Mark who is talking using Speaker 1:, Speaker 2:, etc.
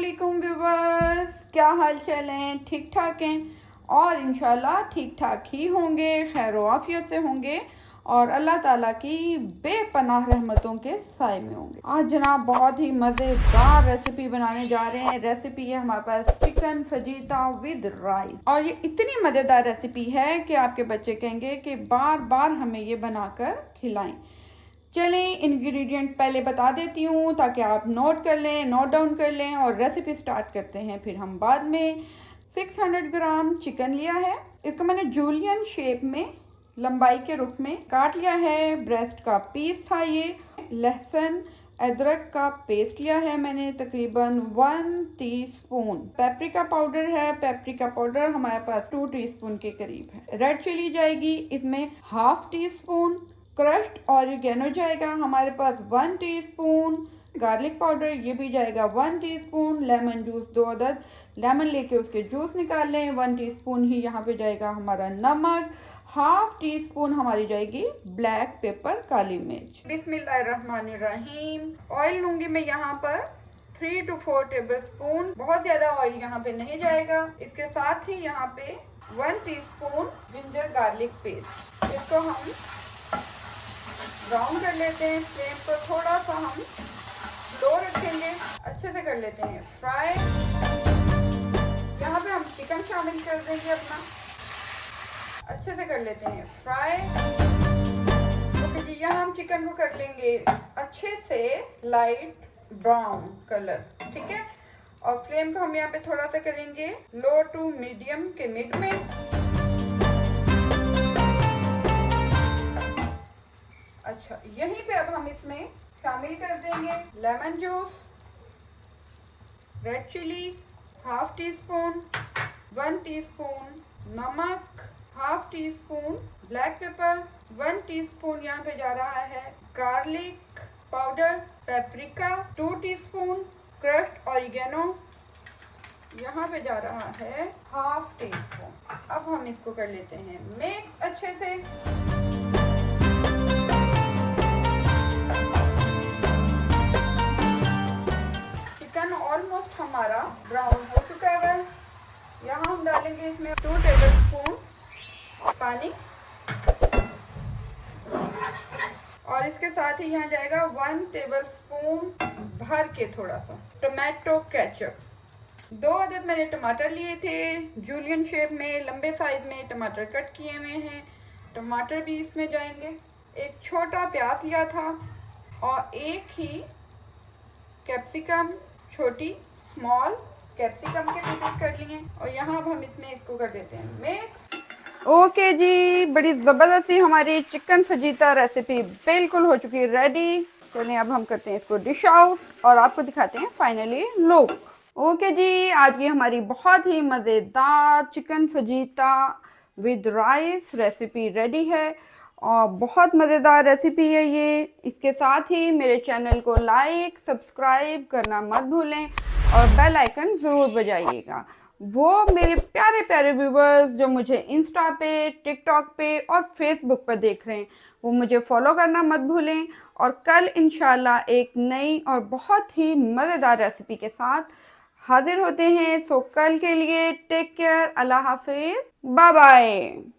Speaker 1: अस्सलामुअलैकुम व्यूवर्स, क्या हाल चाल हैं? ठीक ठाक हैं और इंशाल्लाह ठीक ठाक ही होंगे, खैर व आफियत से होंगे और अल्लाह ताला की बेपनाह रहमतों के साए में होंगे। आज जनाब बहुत ही मज़ेदार रेसिपी बनाने जा रहे हैं। रेसिपी है हमारे पास चिकन फजीता विद राइस और ये इतनी मज़ेदार रेसिपी है कि आपके बच्चे कहेंगे कि बार बार हमें ये बनाकर खिलाएं। चलें इंग्रेडिएंट पहले बता देती हूँ ताकि आप नोट कर लें, नोट डाउन कर लें और रेसिपी स्टार्ट करते हैं फिर हम बाद में। 600 ग्राम चिकन लिया है, इसको मैंने जूलियन शेप में लंबाई के रुख में काट लिया है। ब्रेस्ट का पीस था ये। लहसुन अदरक का पेस्ट लिया है मैंने तकरीबन 1 टीस्पून। पेपरिका पाउडर है, पेपरिका पाउडर हमारे पास 2 टीस्पून के करीब है। रेड चिली जाएगी इसमें half tea spoon. Crushed oregano जाएगा हमारे पास 1 टीस्पून। गार्लिक पाउडर ये भी जाएगा 1 टीस्पून। लेमन जूस 2 अदद लेमन लेके उसके जूस निकाल लें। 1 टीस्पून ही यहाँ पे जाएगा हमारा नमक। हाफ टी स्पून हमारी जाएगी ब्लैक पेपर काली मिर्च। बिस्मिल्लाहिर्रहमानिर्रहीम। ऑयल लूंगी मैं यहाँ पर 3 to 4 टेबल स्पून। बहुत ज्यादा ऑयल यहाँ पे नहीं जाएगा। इसके साथ ही यहाँ पे 1 टीस्पून जिंजर गार्लिक पेस्ट। इसको हम ब्राउन कर लेते हैं। फ्लेम को थोड़ा सा हम लो रखेंगे, अच्छे से कर लेते हैं फ्राई। यहाँ पे हम चिकन शामिल कर देंगे अपना, अच्छे से कर लेते हैं फ्राई। ओके जी, यहाँ हम चिकन को कर लेंगे अच्छे से लाइट ब्राउन कलर, ठीक है। और फ्लेम को हम यहाँ पे थोड़ा सा करेंगे लो टू मीडियम के मिड में। अच्छा, यहीं पे अब हम इसमें शामिल कर देंगे lemon juice, red chilli half teaspoon, 1 teaspoon नमक, half teaspoon black pepper, 1 teaspoon यहाँ पे जा रहा है garlic powder, paprika 2 teaspoon, crushed oregano यहाँ पे जा रहा है हाफ टी स्पून। अब हम इसको कर लेते हैं मिक्स अच्छे से। ऑलमोस्ट हमारा ब्राउन हो चुका है। यहाँ हम डालेंगे इसमें 2 टेबल स्पून पानी और इसके साथ ही यहाँ जाएगा 1 टेबल स्पून भर के थोड़ा सा टोमेटो केचप। 2 अदद मैंने टमाटर लिए थे, जूलियन शेप में लंबे साइज में टमाटर कट किए हुए हैं, टमाटर भी इसमें जाएंगे। एक छोटा प्याज लिया था और एक ही कैप्सिकम, छोटी स्मॉल कैप्सिकम के पीसेस कर लिए और यहाँ अब हम इसमें इसको कर देते हैं मिक्स। ओके जी, बड़ी ज़बरदस्त सी हमारी चिकन फजीता रेसिपी बिल्कुल हो चुकी है रेडी। चलिए अब हम करते हैं इसको डिश आउट और आपको दिखाते हैं फाइनली लुक। ओके जी, आज की हमारी बहुत ही मज़ेदार chicken fajita with rice recipe ready है और बहुत मज़ेदार रेसिपी है ये। इसके साथ ही मेरे चैनल को लाइक सब्सक्राइब करना मत भूलें और बेल आइकन ज़रूर बजाइएगा। वो मेरे प्यारे प्यारे व्यूवर्स जो मुझे इंस्टा पे, टिकटॉक पे और फेसबुक पर देख रहे हैं वो मुझे फॉलो करना मत भूलें। और कल इंशाल्लाह एक नई और बहुत ही मज़ेदार रेसिपी के साथ हाजिर होते हैं। सो कल के लिए टेक केयर, अल्लाह हाफिज़, बाय बाय।